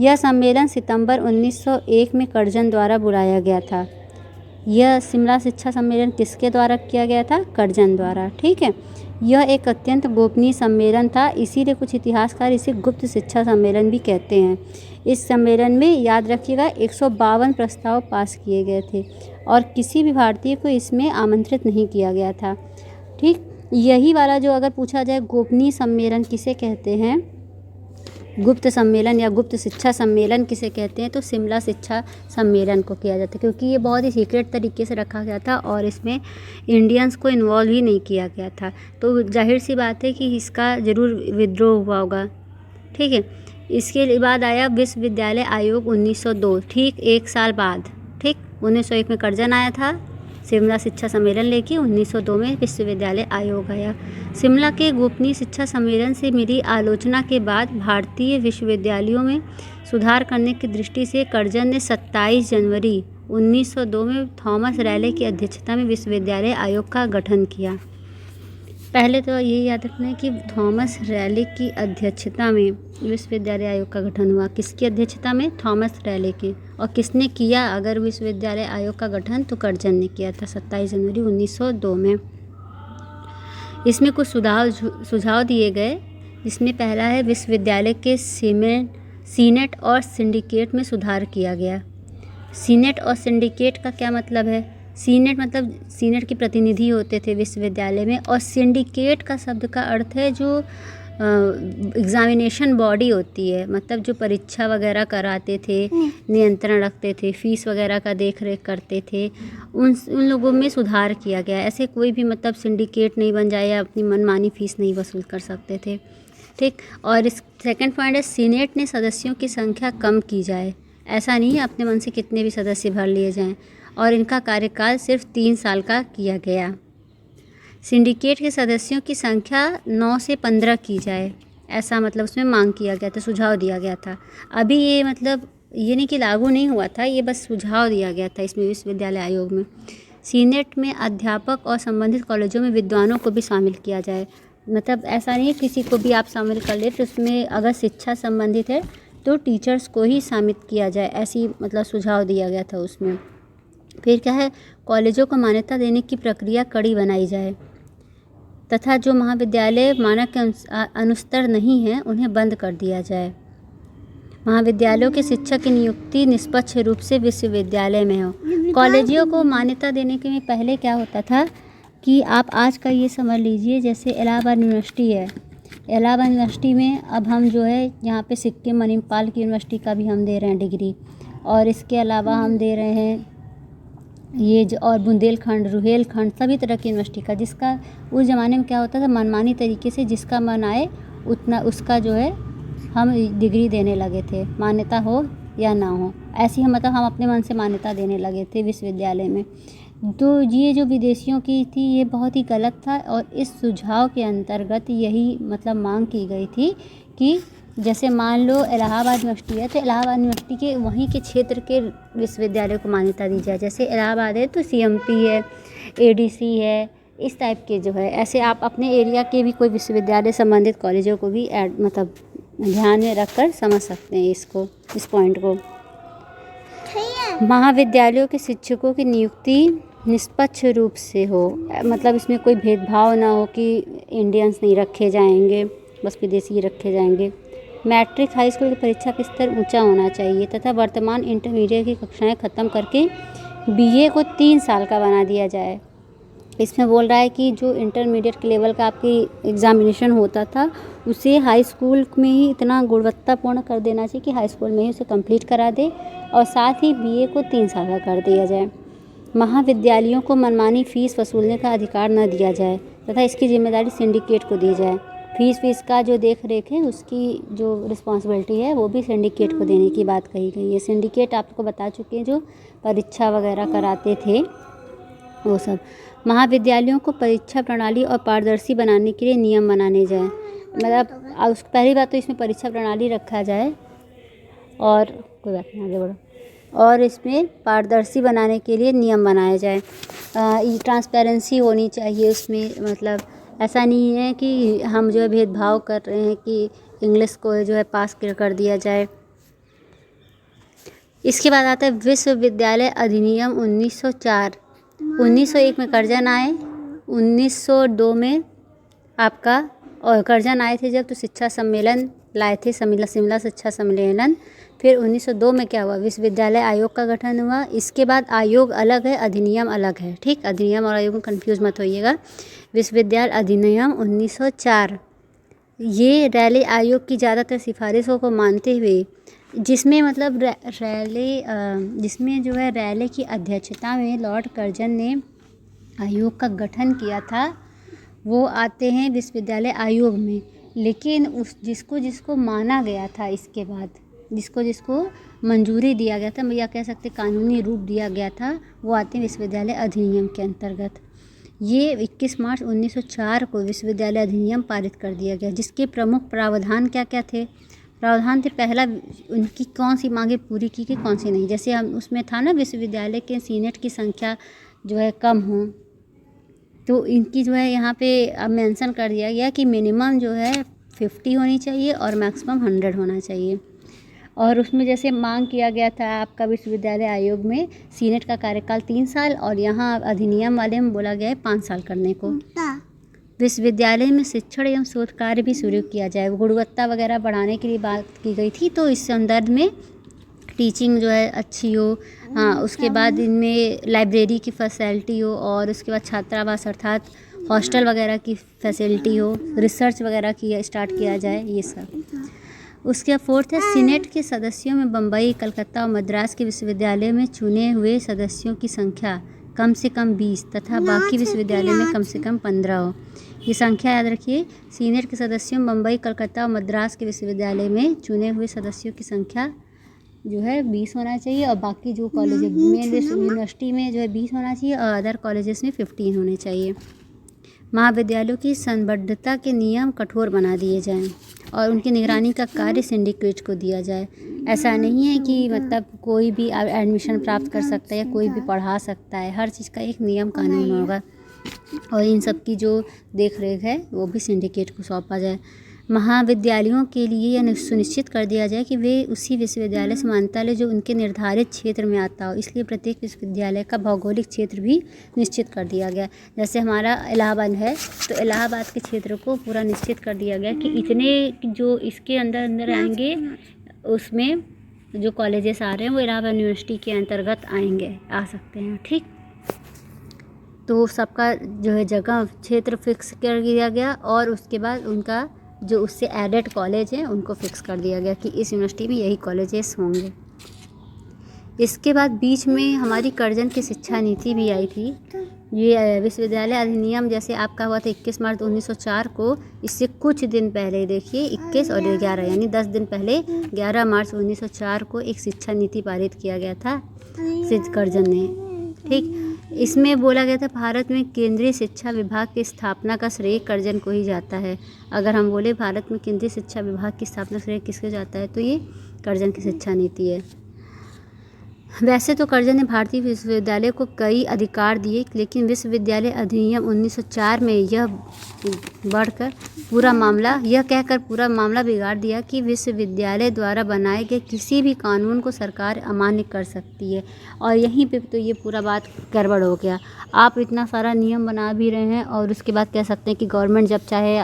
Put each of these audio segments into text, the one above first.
यह सम्मेलन सितंबर 1901 में कर्जन द्वारा बुलाया गया था। यह शिमला शिक्षा सम्मेलन किसके द्वारा किया गया था? कर्जन द्वारा। ठीक है। यह एक अत्यंत गोपनीय सम्मेलन था, इसीलिए कुछ इतिहासकार इसे गुप्त शिक्षा सम्मेलन भी कहते हैं। इस सम्मेलन में याद रखिएगा 152 प्रस्ताव पास किए गए थे और किसी भी भारतीय को इसमें आमंत्रित नहीं किया गया था। ठीक, यही वाला जो अगर पूछा जाए गोपनीय सम्मेलन किसे कहते हैं, गुप्त सम्मेलन या गुप्त शिक्षा सम्मेलन किसे कहते हैं, तो शिमला शिक्षा सम्मेलन को किया जाता है, क्योंकि ये बहुत ही सीक्रेट तरीके से रखा गया था और इसमें इंडियंस को इन्वॉल्व ही नहीं किया गया था। तो जाहिर सी बात है कि इसका ज़रूर विद्रोह हुआ होगा। ठीक है। इसके बाद आया विश्वविद्यालय आयोग 1902, ठीक 1 साल बाद। ठीक, 1901 में कर्जन आया था, शिमला शिक्षा सम्मेलन लेके 1902 में विश्वविद्यालय आयोग आया। शिमला के गोपनीय शिक्षा सम्मेलन से मिली आलोचना के बाद भारतीय विश्वविद्यालयों में सुधार करने की दृष्टि से कर्जन ने 27 जनवरी 1902 में थॉमस रैले की अध्यक्षता में विश्वविद्यालय आयोग का गठन किया। पहले तो यही याद रखना है कि थॉमस रैले की अध्यक्षता में विश्वविद्यालय आयोग का गठन हुआ। किसकी अध्यक्षता में? थॉमस रैले की। और किसने किया अगर विश्वविद्यालय आयोग का गठन? तो कर्जन ने किया था 27 जनवरी 1902 में। इसमें कुछ सुझाव दिए गए, जिसमें पहला है विश्वविद्यालय के सीनेट और सिंडिकेट में सुधार किया गया। सीनेट और सिंडिकेट का क्या मतलब है? सीनेट मतलब सीनेट के प्रतिनिधि होते थे विश्वविद्यालय में, और सिंडिकेट का शब्द का अर्थ है जो एग्ज़ामिनेशन बॉडी होती है, मतलब जो परीक्षा वगैरह कराते थे, नियंत्रण रखते थे, फीस वगैरह का देख रेख करते थे, उन लोगों में सुधार किया गया। ऐसे कोई भी मतलब सिंडिकेट नहीं बन जाए या अपनी मनमानी फ़ीस नहीं वसूल कर सकते थे। ठीक, और इस सेकंड पॉइंट है सीनेट ने सदस्यों की संख्या कम की जाए। ऐसा नहीं है अपने मन से कितने भी सदस्य भर लिए जाएं, और इनका कार्यकाल सिर्फ 3 साल का किया गया। सिंडिकेट के सदस्यों की संख्या 9 से 15 की जाए, ऐसा मतलब उसमें मांग किया गया था, सुझाव दिया गया था। अभी ये मतलब ये नहीं कि लागू नहीं हुआ था, ये बस सुझाव दिया गया था इसमें विश्वविद्यालय आयोग में। सीनेट में अध्यापक और संबंधित कॉलेजों में विद्वानों को भी शामिल किया जाए, मतलब ऐसा नहीं है किसी को भी आप शामिल कर ले, तो उसमें अगर शिक्षा संबंधित है तो टीचर्स को ही शामिल किया जाए, ऐसी मतलब सुझाव दिया गया था उसमें। फिर क्या है, कॉलेजों को मान्यता देने की प्रक्रिया कड़ी बनाई जाए, तथा जो महाविद्यालय मानक के अनुस्तर नहीं हैं उन्हें बंद कर दिया जाए। महाविद्यालयों के शिक्षक की नियुक्ति निष्पक्ष रूप से विश्वविद्यालय में हो। कॉलेजों को मान्यता देने के में पहले क्या होता था कि आप आज का ये समझ लीजिए, जैसे इलाहाबाद यूनिवर्सिटी है, इलाहाबाद यूनिवर्सिटी में अब हम जो है यहाँ पे सिक्किम मणिपाल की यूनिवर्सिटी का भी हम दे रहे हैं डिग्री, और इसके अलावा हम दे रहे हैं ये जो और बुंदेलखंड, रुहेलखंड, सभी तरह की यूनिवर्सिटी का, जिसका उस ज़माने में क्या होता था, मनमानी तरीके से जिसका मन आए उतना उसका जो है हम डिग्री देने लगे थे, मान्यता हो या ना हो, ऐसी हम मतलब हम अपने मन से मान्यता देने लगे थे विश्वविद्यालय में। तो ये जो विदेशियों की थी ये बहुत ही गलत था, और इस सुझाव के अंतर्गत यही मतलब मांग की गई थी कि जैसे मान लो इलाहाबाद यूनिवर्सिटी है, तो इलाहाबाद यूनिवर्सिटी के वहीं के क्षेत्र के विश्वविद्यालय को मान्यता दी जाए। जैसे इलाहाबाद है तो सीएमपी है, एडीसी है, इस टाइप के जो है, ऐसे आप अपने एरिया के भी कोई विश्वविद्यालय संबंधित कॉलेजों को भी मतलब ध्यान में रखकर समझ सकते हैं इसको, इस पॉइंट को। महाविद्यालयों के शिक्षकों की नियुक्ति निष्पक्ष रूप से हो, मतलब इसमें कोई भेदभाव ना हो कि इंडियंस नहीं रखे जाएंगे, बस विदेशी ही रखे जाएंगे। मैट्रिक हाई स्कूल की परीक्षा का स्तर ऊंचा होना चाहिए, तथा वर्तमान इंटरमीडिएट की कक्षाएं ख़त्म करके बीए को 3 साल का बना दिया जाए। इसमें बोल रहा है कि जो इंटरमीडिएट के लेवल का आपकी एग्ज़ामिनेशन होता था उसे हाई स्कूल में ही इतना गुणवत्तापूर्ण कर देना चाहिए कि हाई स्कूल में ही उसे कंप्लीट करा दे, और साथ ही बीए को 3 साल का कर दिया जाए। महाविद्यालयों को मनमानी फ़ीस वसूलने का अधिकार न दिया जाए, तथा इसकी जिम्मेदारी सिंडिकेट को दी जाए। फीस का जो देख रेख है उसकी जो रिस्पॉन्सिबिलिटी है वो भी सिंडिकेट को देने की बात कही गई है। सिंडिकेट आपको बता चुके हैं, जो परीक्षा वगैरह कराते थे वो सब। महाविद्यालयों को परीक्षा प्रणाली और पारदर्शी बनाने के लिए नियम बनाने जाए, मतलब उस पहली बात तो इसमें परीक्षा प्रणाली रखा जाए, और कोई बात नहीं आगे बढ़ो, और इसमें पारदर्शी बनाने के लिए नियम बनाए जाए। ट्रांसपेरेंसी होनी चाहिए उसमें, मतलब ऐसा नहीं है कि हम जो है भेदभाव कर रहे हैं कि इंग्लिश को जो है पास कर दिया जाए। इसके बाद आता है विश्वविद्यालय अधिनियम 1904। 1901 में कर्जन आए, 1902 में आपका और कर्जन आए थे जब तो शिक्षा सम्मेलन लाए थे, शिमला शिक्षा सम्मेलन। फिर 1902 में क्या हुआ, विश्वविद्यालय आयोग का गठन हुआ। इसके बाद आयोग अलग है, अधिनियम अलग है, ठीक। अधिनियम और आयोग में कंफ्यूज मत होइएगा। विश्वविद्यालय अधिनियम 1904 ये रैले आयोग की ज़्यादातर सिफारिशों को मानते हुए, जिसमें मतलब जिसमें जो है रैले की अध्यक्षता में लॉर्ड कर्जन ने आयोग का गठन किया था, वो आते हैं विश्वविद्यालय आयोग में। लेकिन उस जिसको माना गया था, इसके बाद जिसको मंजूरी दिया गया था या कह सकते कानूनी रूप दिया गया था, वो आते हैं विश्वविद्यालय अधिनियम के अंतर्गत। ये 21 मार्च 1904 को विश्वविद्यालय अधिनियम पारित कर दिया गया, जिसके प्रमुख प्रावधान क्या क्या थे। प्रावधान थे, पहला उनकी कौन सी मांगे पूरी की गई, कौन सी नहीं। जैसे हम उसमें था ना, विश्वविद्यालय के सीनेट की संख्या जो है कम हो, तो इनकी जो है यहाँ पे अब मेंशन कर दिया गया कि मिनिमम जो है 50 होनी चाहिए और मैक्सिमम 100 होना चाहिए। और उसमें जैसे मांग किया गया था आपका विश्वविद्यालय आयोग में सीनेट का कार्यकाल 3 साल, और यहाँ अधिनियम वाले में बोला गया है 5 साल करने को। विश्वविद्यालय में शिक्षण एवं शोध कार्य भी शुरू किया जाए, गुणवत्ता वगैरह बढ़ाने के लिए बात की गई थी, तो इस संदर्भ में टीचिंग जो है अच्छी हो। हाँ, उसके बाद इनमें लाइब्रेरी की फैसिलिटी हो, और उसके बाद छात्रावास अर्थात हॉस्टल वगैरह की फैसिलिटी हो, रिसर्च वगैरह की स्टार्ट किया जाए, ये सब। उसके फोर्थ है, सीनेट के सदस्यों में बम्बई, कलकत्ता और मद्रास के विश्वविद्यालय में चुने हुए सदस्यों की संख्या कम से कम 20 तथा बाकी विश्वविद्यालय में कम से कम 15 हो। ये संख्या याद रखिए, सीनेट के सदस्यों बम्बई, कलकत्ता और मद्रास के विश्वविद्यालय में चुने हुए सदस्यों की संख्या जो है 20 होना चाहिए, और बाकी जो कॉलेज मेन यूनिवर्सिटी में जो है 20 होना चाहिए, और अदर कॉलेजेस में 15 होने चाहिए। महाविद्यालयों की संबद्धता के नियम कठोर बना दिए जाएं, और उनकी निगरानी का कार्य सिंडिकेट को दिया जाए। ऐसा नहीं है कि मतलब कोई भी एडमिशन प्राप्त कर सकता है या कोई भी पढ़ा सकता है, हर चीज़ का एक नियम कानून होगा, और इन सब की जो देख रेख है वो भी सिंडिकेट को सौंपा जाए। महाविद्यालयों के लिए यह सुनिश्चित कर दिया जाए कि वे उसी विश्वविद्यालय से मान्यता लें जो उनके निर्धारित क्षेत्र में आता हो, इसलिए प्रत्येक विश्वविद्यालय का भौगोलिक क्षेत्र भी निश्चित कर दिया गया। जैसे हमारा इलाहाबाद है, तो इलाहाबाद के क्षेत्र को पूरा निश्चित कर दिया गया कि इतने जो इसके अंदर आएंगे, उसमें जो कॉलेजेस आ रहे हैं वो इलाहाबाद यूनिवर्सिटी के अंतर्गत आएंगे, आ सकते हैं, ठीक। तो सबका जो है जगह क्षेत्र फिक्स कर दिया गया, और उसके बाद उनका जो उससे एडेड कॉलेज हैं उनको फिक्स कर दिया गया कि इस यूनिवर्सिटी में यही कॉलेजेस होंगे। इसके बाद बीच में हमारी कर्जन की शिक्षा नीति भी आई थी। ये विश्वविद्यालय अधिनियम जैसे आपका हुआ था 21 मार्च 1904 को, इससे कुछ दिन पहले देखिए 21 और 11 यानी 10 दिन पहले 11 मार्च 1904 को एक शिक्षा नीति पारित किया गया था सिद्ध कर्जन ने, ठीक। इसमें बोला गया था भारत में केंद्रीय शिक्षा विभाग की स्थापना का श्रेय कर्जन को ही जाता है। अगर हम बोले भारत में केंद्रीय शिक्षा विभाग की स्थापना श्रेय किसको जाता है, तो ये कर्जन की शिक्षा नीति है। वैसे तो कर्जन ने भारतीय विश्वविद्यालय को कई अधिकार दिए, लेकिन विश्वविद्यालय अधिनियम 1904 में यह कहकर पूरा मामला बिगाड़ दिया कि विश्वविद्यालय द्वारा बनाए गए किसी भी कानून को सरकार अमान्य कर सकती है। और यहीं पे तो ये पूरा बात गड़बड़ हो गया। आप इतना सारा नियम बना भी रहे हैं और उसके बाद कह सकते हैं कि गवर्नमेंट जब चाहे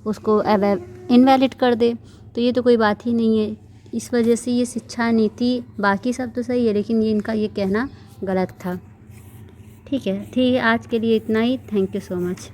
उसको इनवैलिड कर दे, तो ये तो कोई बात ही नहीं है। इस वजह से ये शिक्षा नीति, बाकी सब तो सही है, लेकिन ये इनका ये कहना गलत था, ठीक है। आज के लिए इतना ही। Thank you so much.